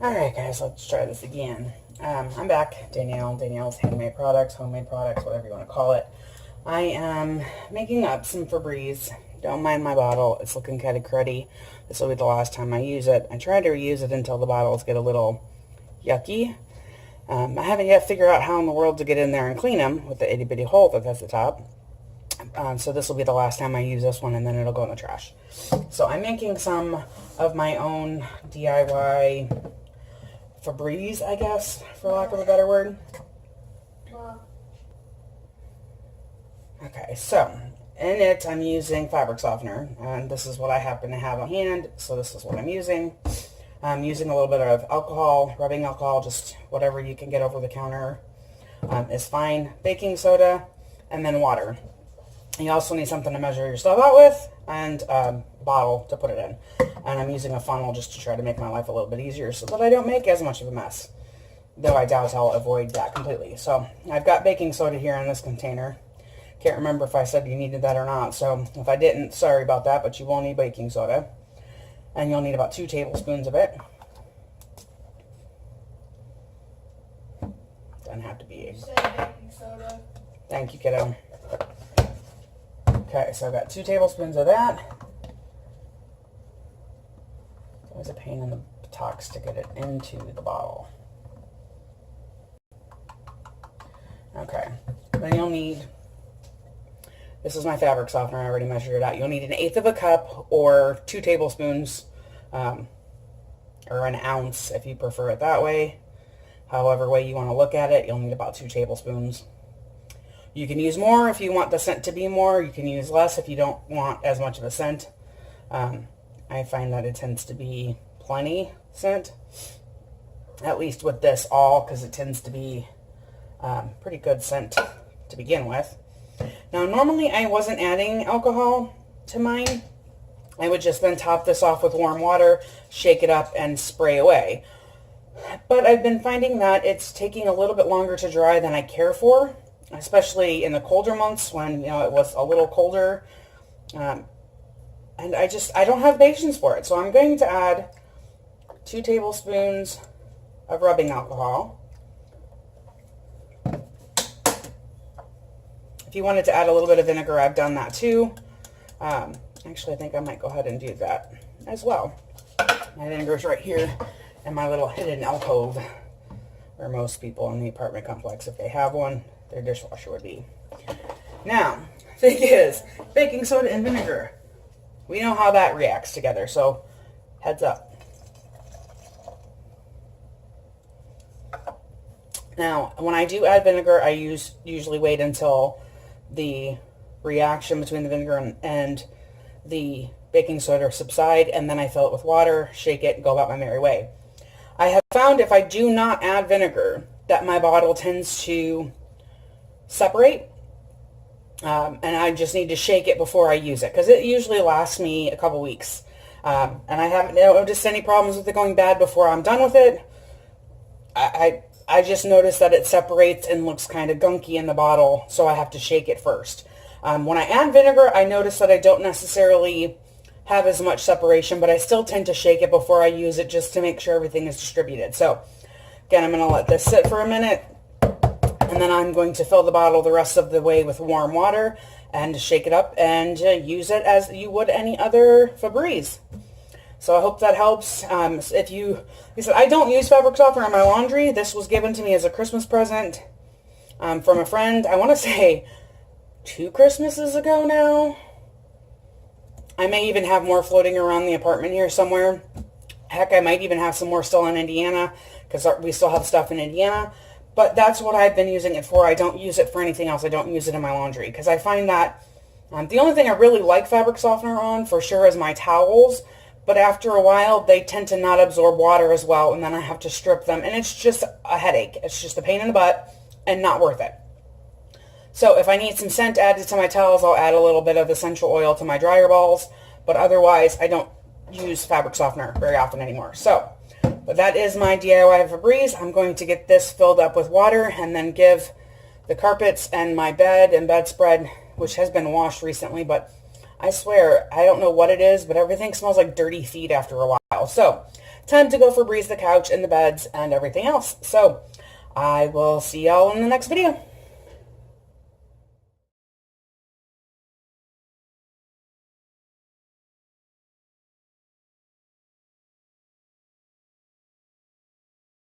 Alright guys, let's try this again. I'm back. Danielle's handmade products, homemade products, whatever you want to call it. I am making up some Fabreeze. Don't mind my bottle. It's looking kind of cruddy. This will be the last time I use it. I try to reuse it until the bottles get a little yucky. I haven't yet figured out how in the world to get in there and clean them with the itty bitty hole that's at the top. So this will be the last time I use this one, and then it'll go in the trash. So I'm making some of my own DIY Fabreeze, I guess, for lack of a better word. Okay, so in it I'm using fabric softener, and this is what I happen to have on hand, so this is what I'm using. I'm using a little bit of alcohol, rubbing alcohol, just whatever you can get over the counter is fine. Baking soda, and then water. You also need something to measure your stuff out with, and a bottle to put it in. And I'm using a funnel just to try to make my life a little bit easier so that I don't make as much of a mess. Though I doubt I'll avoid that completely. So I've got baking soda here in this container. Can't remember if I said you needed that or not. So if I didn't, sorry about that, but you will need baking soda. And you'll need about 2 tablespoons of it. Doesn't have to be. You said baking soda. Thank you, kiddo. Okay, so I've got 2 tablespoons of that. It's always a pain in the buttocks to get it into the bottle. Okay, then you'll need, this is my fabric softener, I already measured it out. You'll need 1/8 of a cup or 2 tablespoons, or an ounce if you prefer it that way. However way you want to look at it, you'll need about 2 tablespoons. You can use more if you want the scent to be more. You can use less if you don't want as much of a scent. I find that it tends to be plenty scent, at least with this all, because it tends to be pretty good scent to begin with. Now normally I wasn't adding alcohol to mine. I would just then top this off with warm water, shake it up, and spray away. But I've been finding that it's taking a little bit longer to dry than I care for, especially in the colder months when, you know, it was a little colder. And I don't have patience for it. So I'm going to add 2 tablespoons of rubbing alcohol. If you wanted to add a little bit of vinegar, I've done that too. Actually, I think I might go ahead and do that as well. My vinegar is right here in my little hidden alcove, where most people in the apartment complex, if they have one, their dishwasher would be. Now, thing is, baking soda and vinegar. We know how that reacts together, so heads up. Now, when I do add vinegar, I usually wait until the reaction between the vinegar and the baking soda subside, and then I fill it with water, shake it, and go about my merry way. I have found if I do not add vinegar, that my bottle tends to separate. And I just need to shake it before I use it, because it usually lasts me a couple weeks. And I haven't noticed any problems with it going bad before I'm done with it. I just noticed that it separates and looks kind of gunky in the bottle, so I have to shake it first. When I add vinegar, I notice that I don't necessarily have as much separation, but I still tend to shake it before I use it just to make sure everything is distributed. So, again, I'm going to let this sit for a minute. And then I'm going to fill the bottle the rest of the way with warm water and shake it up and use it as you would any other Fabreeze. So I hope that helps. If you, like I said, I don't use fabric softener in my laundry. This was given to me as a Christmas present from a friend. I want to say 2 Christmases ago now. I may even have more floating around the apartment here somewhere. Heck, I might even have some more still in Indiana, because we still have stuff in Indiana. But that's what I've been using it for. I don't use it for anything else. I don't use it in my laundry, because I find that the only thing I really like fabric softener on, for sure, is my towels. But after a while, they tend to not absorb water as well, and then I have to strip them. And it's just a headache. It's just a pain in the butt and not worth it. So if I need some scent added to my towels, I'll add a little bit of essential oil to my dryer balls. But otherwise, I don't use fabric softener very often anymore. So, but that is my DIY Fabreeze. I'm going to get this filled up with water and then give the carpets and my bed and bedspread, which has been washed recently, but I swear, I don't know what it is, but everything smells like dirty feet after a while. So, time to go Fabreeze the couch and the beds and everything else. So I will see y'all in the next video.